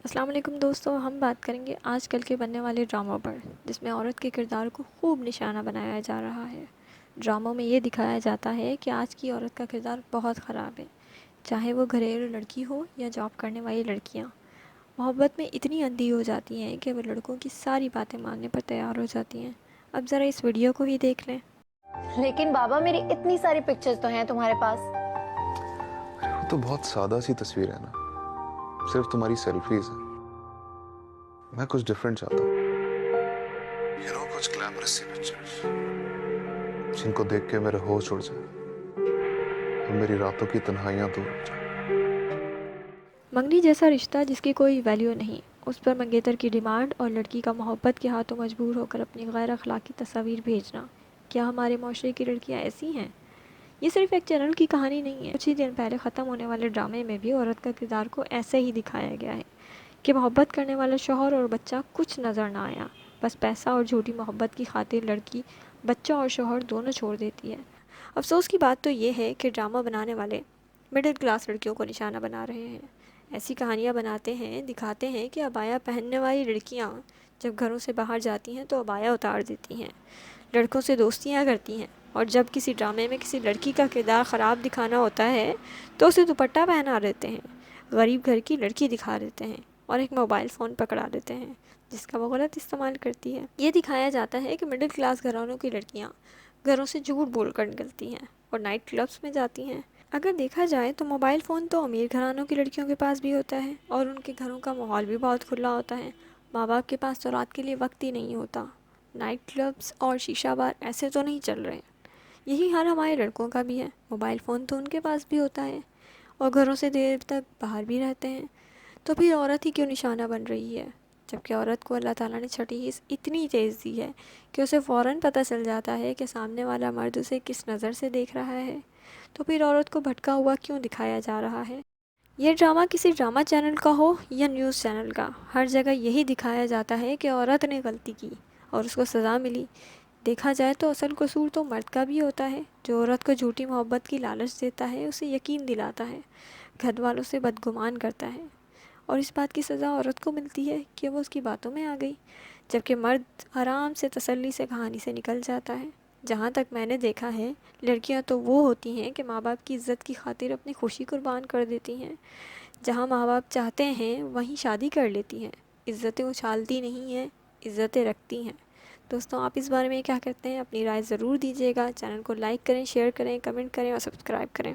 السلام علیکم دوستو، ہم بات کریں گے آج کل کے بننے والے ڈراموں پر، جس میں عورت کے کردار کو خوب نشانہ بنایا جا رہا ہے۔ ڈراموں میں یہ دکھایا جاتا ہے کہ آج کی عورت کا کردار بہت خراب ہے، چاہے وہ گھریلو لڑکی ہو یا جاب کرنے والی لڑکیاں۔ محبت میں اتنی اندھی ہو جاتی ہیں کہ وہ لڑکوں کی ساری باتیں ماننے پر تیار ہو جاتی ہیں۔ اب ذرا اس ویڈیو کو ہی دیکھ لیں۔ لیکن بابا میری اتنی ساری پکچرز تو ہیں تمہارے پاس۔ وہ تو بہت سادہ سی تصویر ہے نا، صرف تمہاری سیلفیز ہیں۔ میں کچھ ڈیفرنٹ چاہتا ہوں، کچھ گلیمرس سی پکچرز جن کو دیکھ کے میرے ہوش اڑ جائے اور میری راتوں کی تنہائیاں دور ہو جائیں۔ منگنی جیسا رشتہ جس کی کوئی ویلیو نہیں، اس پر منگیتر کی ڈیمانڈ اور لڑکی کا محبت کے ہاتھوں مجبور ہو کر اپنی غیر اخلاقی تصاویر بھیجنا۔ کیا ہمارے معاشرے کی لڑکیاں ایسی ہیں؟ یہ صرف ایک چینل کی کہانی نہیں ہے۔ کچھ ہی دن پہلے ختم ہونے والے ڈرامے میں بھی عورت کا کردار کو ایسے ہی دکھایا گیا ہے کہ محبت کرنے والا شوہر اور بچہ کچھ نظر نہ آیا، بس پیسہ اور جھوٹی محبت کی خاطر لڑکی بچہ اور شوہر دونوں چھوڑ دیتی ہے۔ افسوس کی بات تو یہ ہے کہ ڈرامہ بنانے والے مڈل کلاس لڑکیوں کو نشانہ بنا رہے ہیں۔ ایسی کہانیاں بناتے ہیں، دکھاتے ہیں کہ عبایا پہننے والی لڑکیاں جب گھروں سے باہر جاتی ہیں تو عبایا اتار دیتی ہیں، لڑکوں سے دوستیاں کرتی ہیں، اور جب کسی ڈرامے میں کسی لڑکی کا کردار خراب دکھانا ہوتا ہے تو اسے دوپٹہ پہنا دیتے ہیں، غریب گھر کی لڑکی دکھا دیتے ہیں اور ایک موبائل فون پکڑا دیتے ہیں جس کا وہ غلط استعمال کرتی ہے۔ یہ دکھایا جاتا ہے کہ مڈل کلاس گھرانوں کی لڑکیاں گھروں سے جھوٹ بول کر نکلتی ہیں اور نائٹ کلبز میں جاتی ہیں۔ اگر دیکھا جائے تو موبائل فون تو امیر گھرانوں کی لڑکیوں کے پاس بھی ہوتا ہے اور ان کے گھروں کا ماحول بھی بہت کھلا ہوتا ہے۔ ماں باپ کے پاس تو رات کے لیے وقت ہی نہیں ہوتا۔ نائٹ کلبز اور شیشہ بار ایسے تو نہیں چل رہے۔ یہی حال ہمارے لڑکوں کا بھی ہے، موبائل فون تو ان کے پاس بھی ہوتا ہے اور گھروں سے دیر تک باہر بھی رہتے ہیں، تو پھر عورت ہی کیوں نشانہ بن رہی ہے؟ جبکہ عورت کو اللہ تعالیٰ نے چھٹی حس اتنی تیز دی ہے کہ اسے فوراً پتہ چل جاتا ہے کہ سامنے والا مرد اسے کس نظر سے دیکھ رہا ہے، تو پھر عورت کو بھٹکا ہوا کیوں دکھایا جا رہا ہے؟ یہ ڈرامہ کسی ڈرامہ چینل کا ہو یا نیوز چینل کا، ہر جگہ یہی دکھایا جاتا ہے کہ عورت نے غلطی کی اور اس کو سزا ملی۔ دیکھا جائے تو اصل قصور تو مرد کا بھی ہوتا ہے، جو عورت کو جھوٹی محبت کی لالچ دیتا ہے، اسے یقین دلاتا ہے، گھر والوں سے بدگمان کرتا ہے، اور اس بات کی سزا عورت کو ملتی ہے کہ وہ اس کی باتوں میں آ گئی، جبکہ مرد آرام سے تسلی سے کہانی سے نکل جاتا ہے۔ جہاں تک میں نے دیکھا ہے، لڑکیاں تو وہ ہوتی ہیں کہ ماں باپ کی عزت کی خاطر اپنی خوشی قربان کر دیتی ہیں۔ جہاں ماں باپ چاہتے ہیں وہیں شادی کر لیتی ہیں، عزتیں اچھالتی نہیں ہیں، عزتیں رکھتی ہیں۔ دوستوں، آپ اس بارے میں کیا کہتے ہیں؟ اپنی رائے ضرور دیجیے گا۔ چینل کو لائک کریں، شیئر کریں، کمنٹ کریں اور سبسکرائب کریں۔